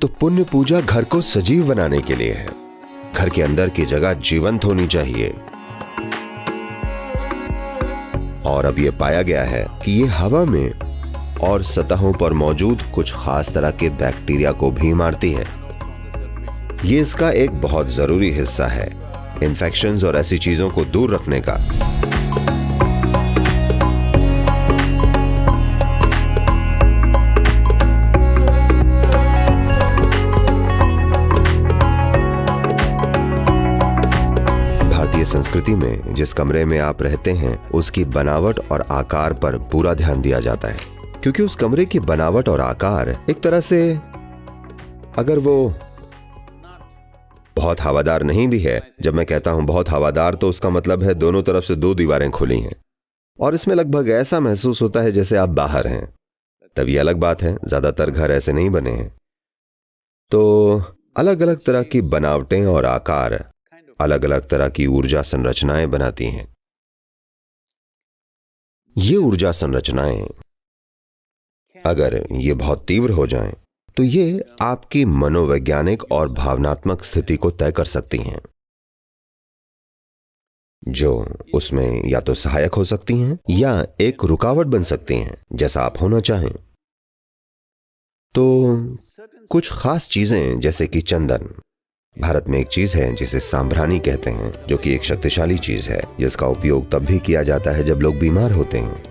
तो पुण्य पूजा घर को सजीव बनाने के लिए है। घर के अंदर की जगह जीवंत होनी चाहिए। और अब यह पाया गया है कि ये हवा में और सतहों पर मौजूद कुछ खास तरह के बैक्टीरिया को भी मारती है। ये इसका एक बहुत जरूरी हिस्सा है, इन्फेक्शंस और ऐसी चीजों को दूर रखने का। भारतीय संस्कृति में जिस कमरे में आप रहते हैं उसकी बनावट और आकार पर पूरा ध्यान दिया जाता है, क्योंकि उस कमरे की बनावट और आकार एक तरह से, अगर वो बहुत हवादार नहीं भी है, जब मैं कहता हूं बहुत हवादार तो उसका मतलब है दोनों तरफ से 2 दीवारें खुली हैं और इसमें लगभग ऐसा महसूस होता है जैसे आप बाहर हैं, तब ये अलग बात है। ज्यादातर घर ऐसे नहीं बने हैं। तो अलग अलग तरह की बनावटें और आकार अलग अलग तरह की ऊर्जा संरचनाएं बनाती हैं। ये ऊर्जा संरचनाएं अगर ये बहुत तीव्र हो जाएं, तो ये आपकी मनोवैज्ञानिक और भावनात्मक स्थिति को तय कर सकती हैं, जो उसमें या तो सहायक हो सकती हैं या एक रुकावट बन सकती हैं, जैसा आप होना चाहें। तो कुछ खास चीजें जैसे कि चंदन, भारत में एक चीज है जिसे सांभरानी कहते हैं, जो कि एक शक्तिशाली चीज है जिसका उपयोग तब भी किया जाता है जब लोग बीमार होते हैं।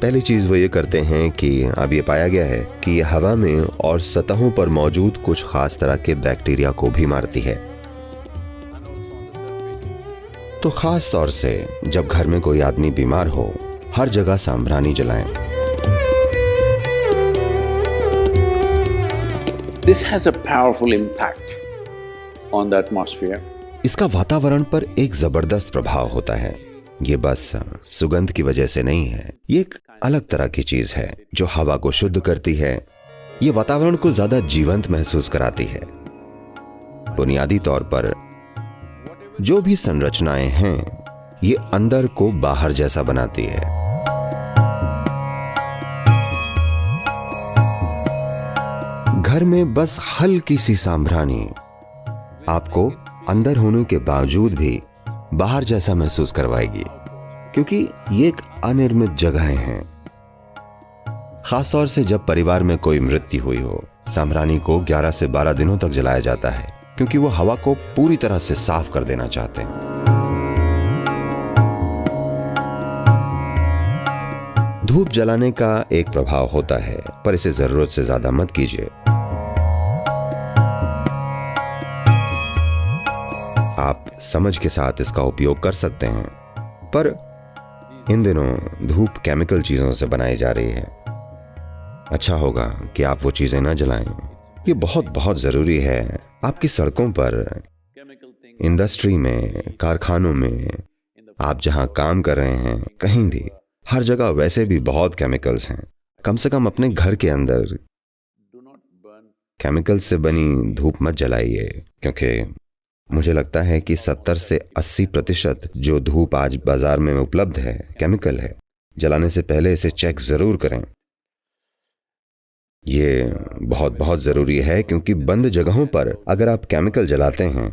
पहली चीज वो ये करते हैं कि अब ये पाया गया है कि ये हवा में और सतहों पर मौजूद कुछ खास तरह के बैक्टीरिया को भी मारती है। तो खास तौर से जब घर में कोई आदमी बीमार हो, हर जगह सांभरानी जलाएं। This has a powerful impact on the atmosphere. इसका वातावरण पर एक जबरदस्त प्रभाव होता है। ये बस सुगंध की वजह से नहीं है, ये एक अलग तरह की चीज है जो हवा को शुद्ध करती है। ये वातावरण को ज्यादा जीवंत महसूस कराती है। बुनियादी तौर पर जो भी संरचनाएं हैं, ये अंदर को बाहर जैसा बनाती है। घर में बस हल्की सी सांभरानी आपको अंदर होने के बावजूद भी बाहर जैसा महसूस करवाएगी, क्योंकि ये एक अनिर्मित जगहें हैं। खासतौर से जब परिवार में कोई मृत्यु हुई हो, सांभरानी को 11 से 12 दिनों तक जलाया जाता है, क्योंकि वो हवा को पूरी तरह से साफ कर देना चाहते हैं। धूप जलाने का एक प्रभाव होता है, पर इसे जरूरत से ज्यादा मत कीजिए। आप समझ के साथ इसका उपयोग कर सकते हैं, पर इन दिनों धूप केमिकल चीजों से बनाई जा रही है। अच्छा होगा कि आप वो चीजें ना जलाएं। ये बहुत बहुत जरूरी है। आपकी सड़कों पर, इंडस्ट्री में, कारखानों में, आप जहां काम कर रहे हैं, कहीं भी, हर जगह वैसे भी बहुत केमिकल्स हैं। कम से कम अपने घर के अंदर केमिकल से बनी धूप मत जलाइए, क्योंकि मुझे लगता है कि 70 से 80% जो धूप आज बाजार में उपलब्ध है केमिकल है। जलाने से पहले इसे चेक जरूर करें। ये बहुत बहुत जरूरी है, क्योंकि बंद जगहों पर अगर आप केमिकल जलाते हैं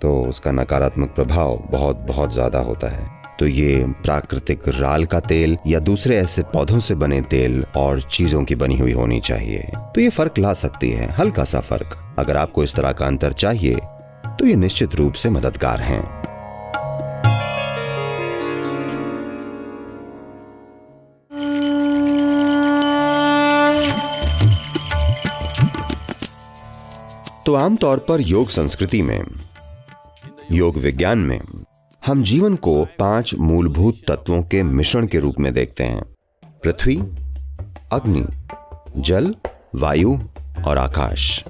तो उसका नकारात्मक प्रभाव बहुत बहुत ज्यादा होता है। तो ये प्राकृतिक राल का तेल या दूसरे ऐसे पौधों से बने तेल और चीजों की बनी हुई होनी चाहिए। तो ये फर्क ला सकती है, हल्का सा फर्क। अगर आपको इस तरह का अंतर चाहिए तो ये निश्चित रूप से मददगार हैं। तो आमतौर पर योग संस्कृति में, योग विज्ञान में, हम जीवन को 5 मूलभूत तत्वों के मिश्रण के रूप में देखते हैं: पृथ्वी, अग्नि, जल, वायु और आकाश।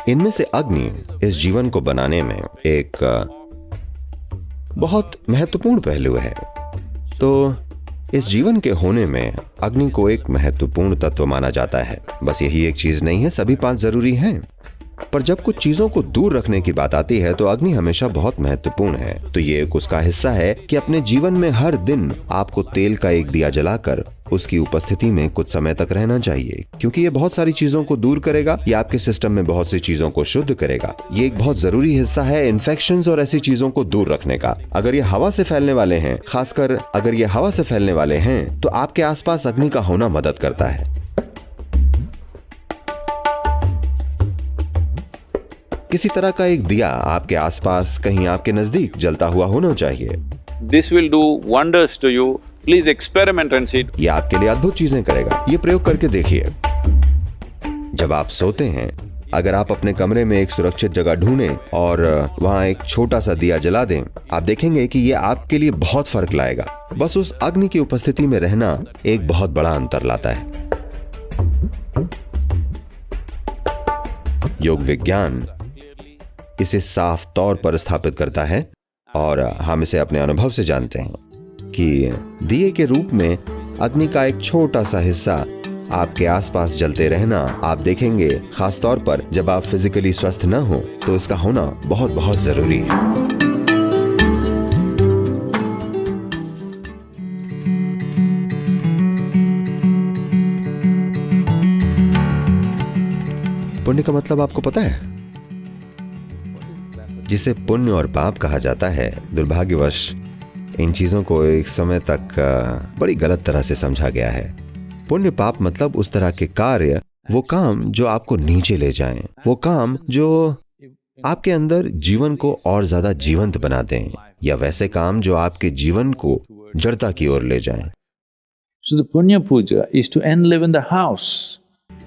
इनमें से अग्नि इस जीवन को बनाने में एक बहुत महत्वपूर्ण पहलू है। तो इस जीवन के होने में अग्नि को एक महत्वपूर्ण तत्व माना जाता है। बस यही एक चीज नहीं है, सभी 5 जरूरी हैं। पर जब कुछ चीजों को दूर रखने की बात आती है तो अग्नि हमेशा बहुत महत्वपूर्ण है। तो ये एक उसका हिस्सा है कि अपने जीवन में हर दिन आपको तेल का एक दिया जलाकर उसकी उपस्थिति में कुछ समय तक रहना चाहिए, क्योंकि ये बहुत सारी चीजों को दूर करेगा, ये आपके सिस्टम में बहुत सी चीजों को शुद्ध करेगा। ये एक बहुत जरूरी हिस्सा है इन्फेक्शंस और ऐसी चीजों को दूर रखने का। अगर ये हवा से फैलने वाले हैं, खासकर अगर ये हवा से फैलने वाले हैं, तो आपके आसपास अग्नि का होना मदद करता है। किसी तरह का एक दिया आपके आसपास कहीं आपके नजदीक जलता हुआ होना चाहिए। This will do wonders to you. Please experiment and see. ये आपके लिए अद्भुत चीजें करेगा। ये प्रयोग करके देखिए। जब आप सोते हैं, अगर आप अपने कमरे में एक सुरक्षित जगह ढूंढें और वहां एक छोटा सा दिया जला दें, आप देखेंगे कि ये आपके लिए बहुत फर्क लाएगा। बस उस अग्नि की उपस्थिति में रहना एक बहुत बड़ा अंतर लाता है। योग विज्ञान इसे साफ तौर पर स्थापित करता है और हम इसे अपने अनुभव से जानते हैं कि दिए के रूप में अग्नि का एक छोटा सा हिस्सा आपके आसपास जलते रहना आप देखेंगे, खास तौर पर जब आप फिजिकली स्वस्थ न हो तो इसका होना बहुत बहुत जरूरी है। पुण्य का मतलब आपको पता है? जिसे पुण्य और पाप कहा जाता है, दुर्भाग्यवश इन चीजों को एक समय तक बड़ी गलत तरह से समझा गया है। पुण्य पाप मतलब उस तरह के कार्य, वो काम जो आपको नीचे ले जाएं, वो काम जो आपके अंदर जीवन को और ज्यादा जीवंत बना दें, या वैसे काम जो आपके जीवन को जड़ता की ओर ले जाएं। So the Punya Puja is to enliven the house.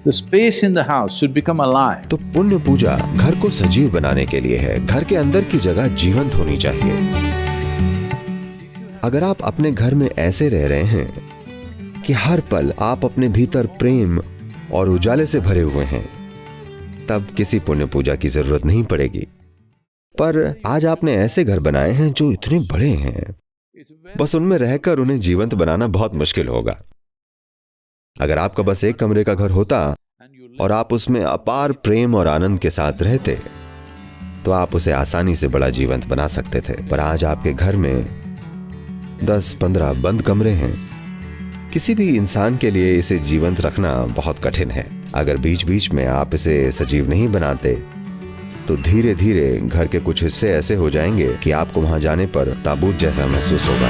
The space in the house should become alive. तो पुण्य पूजा घर को सजीव बनाने के लिए है। घर के अंदर की जगह जीवंत होनी चाहिए। अगर आप अपने घर में ऐसे रह रहे हैं कि हर पल आप अपने भीतर प्रेम और उजाले से भरे हुए हैं, तब किसी पुण्य पूजा की जरूरत नहीं पड़ेगी। पर आज आपने ऐसे घर बनाए हैं जो इतने बड़े हैं, बस उनमें रहकर उन्हें जीवंत बनाना बहुत मुश्किल होगा। अगर आपका बस एक कमरे का घर होता और आप उसमें अपार प्रेम और आनंद के साथ रहते, तो आप उसे आसानी से बड़ा जीवंत बना सकते थे। पर आज आपके घर में 10-15 बंद कमरे हैं। किसी भी इंसान के लिए इसे जीवंत रखना बहुत कठिन है। अगर बीच बीच में आप इसे सजीव नहीं बनाते, तो धीरे धीरे घर के कुछ हिस्से ऐसे हो जाएंगे कि आपको वहां जाने पर ताबूत जैसा महसूस होगा।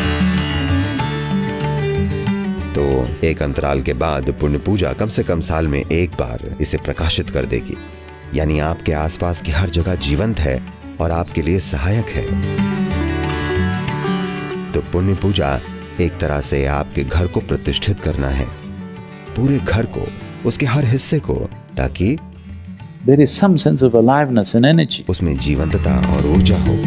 तो एक अंतराल के बाद पुण्य पूजा कम से कम साल में एक बार इसे प्रकाशित कर देगी, यानी आपके आसपास की हर जगह जीवंत है और आपके लिए सहायक है। तो पुण्य पूजा एक तरह से आपके घर को प्रतिष्ठित करना है, पूरे घर को, उसके हर हिस्से को, ताकि there is some sense of aliveness and energy. उसमें जीवंतता और ऊर्जा हो।